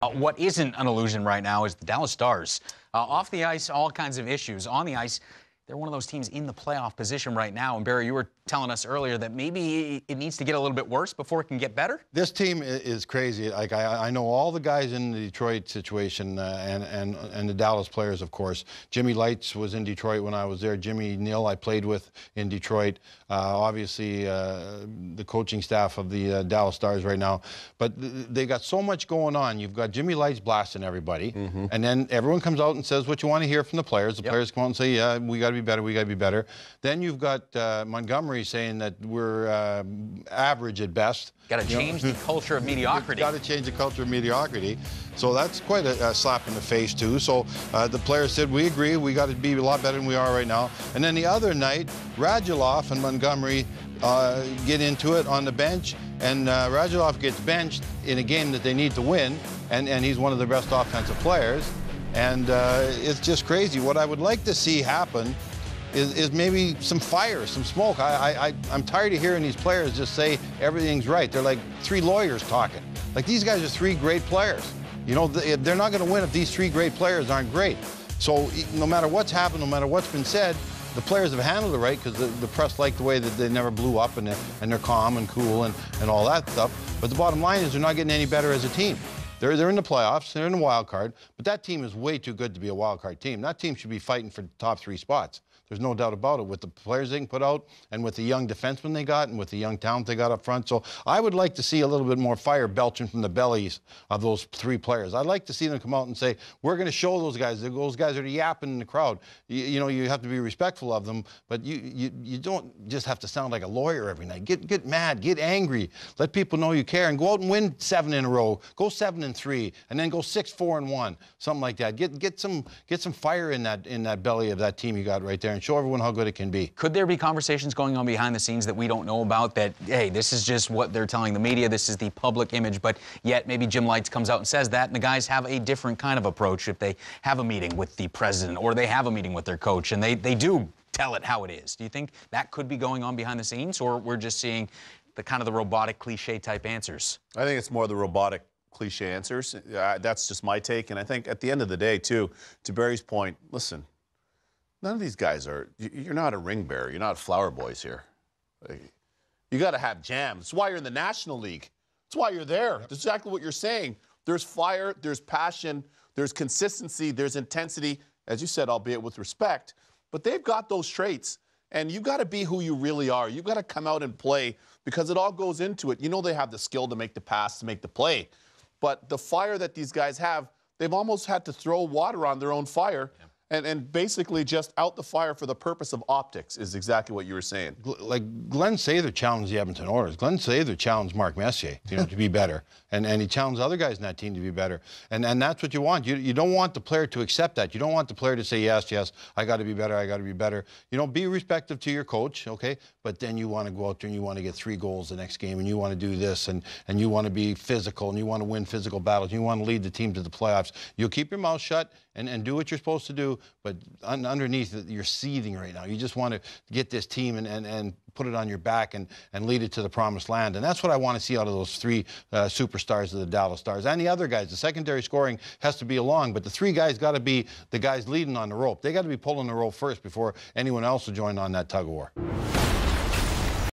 What isn't an illusion right now is the Dallas Stars. Off the ice, all kinds of issues. On the ice, they're one of those teams in the playoff position right now. And Barry, you were telling us earlier that maybe it needs to get a little bit worse before it can get better. This team is crazy. Like I know all the guys in the Detroit situation and the Dallas players, of course. Jimmy Lights was in Detroit when I was there. Jimmy Neal I played with in Detroit. Obviously, the coaching staff of the Dallas Stars right now. But they got so much going on. You've got Jimmy Lights blasting everybody, and then everyone comes out and says what you want to hear from the players. The players come out and say, yeah, we got to be better, we got to be better. Then you've got Montgomery saying that we're average at best. Got to change the culture of mediocrity. Got to change the culture of mediocrity. So that's quite a slap in the face, too. So the players said, we agree, we got to be a lot better than we are right now. And then the other night, Radulov and Montgomery get into it on the bench, and Radulov gets benched in a game that they need to win, and he's one of the best offensive players. And it's just crazy. What I would like to see happen is maybe some fire, some smoke. I'm tired of hearing these players just say everything's right. They're like three lawyers talking. Like, these guys are three great players. You know, they're not going to win if these three great players aren't great. So no matter what's happened, no matter what's been said, the players have handled it right because the press liked the way that they never blew up, and they're calm and cool and all that stuff. But the bottom line is they're not getting any better as a team. They're in the playoffs, they're in the wild card, but that team is way too good to be a wild card team. That team should be fighting for the top 3 spots. There's no doubt about it, with the players they can put out and with the young defensemen they got and with the young talent they got up front. So I would like to see a little bit more fire belching from the bellies of those 3 players. I'd like to see them come out and say, we're going to show those guys. Those guys are yapping in the crowd. You know, you have to be respectful of them, but you don't just have to sound like a lawyer every night. Get mad, get angry, let people know you care, and go out and win 7 in a row. Go 7-3, and then go 6-4-1, something like that. Get some fire in that belly of that team you got right there, and show everyone how good it can be. Could there be conversations going on behind the scenes that we don't know about, that, hey, this is just what they're telling the media, this is the public image, but yet maybe Jim Lights comes out and says that, and the guys have a different kind of approach if they have a meeting with the president or they have a meeting with their coach, and they do tell it how it is? Do you think that could be going on behind the scenes, or we're just seeing the kind of the robotic cliche type answers? I think it's more the robotic cliche answers. That's just my take, and I think at the end of the day, too, to Barry's point, listen, none of these guys are, you're not a ring bearer. You're not flower boys here. You got to have jam. That's why you're in the National League. That's why you're there. That's exactly what you're saying. There's fire, there's passion, there's consistency, there's intensity, as you said, albeit with respect. But they've got those traits, and you've got to be who you really are. You've got to come out and play, because it all goes into it. You know they have the skill to make the pass, to make the play. But the fire that these guys have, they've almost had to throw water on their own fire. Yeah. And basically just out the fire for the purpose of optics is exactly what you were saying. Like Glenn Sather challenged the Edmonton Oilers. Glenn Sather challenged Mark Messier, to be better. And he challenged other guys in that team to be better. And that's what you want. You don't want the player to accept that. You don't want the player to say, yes, I got to be better, I got to be better. You know, be respectful to your coach, okay? But then you want to go out there and you want to get 3 goals the next game, and you want to do this, and you want to be physical, and you want to win physical battles, and you want to lead the team to the playoffs. You'll keep your mouth shut and do what you're supposed to do, but underneath you're seething right now. You just want to get this team and put it on your back and lead it to the promised land. And that's what I want to see out of those 3 superstars of the Dallas Stars. And the other guys, the secondary scoring has to be along, but the 3 guys got to be the guys leading on the rope. They got to be pulling the rope first before anyone else will join on that tug of war.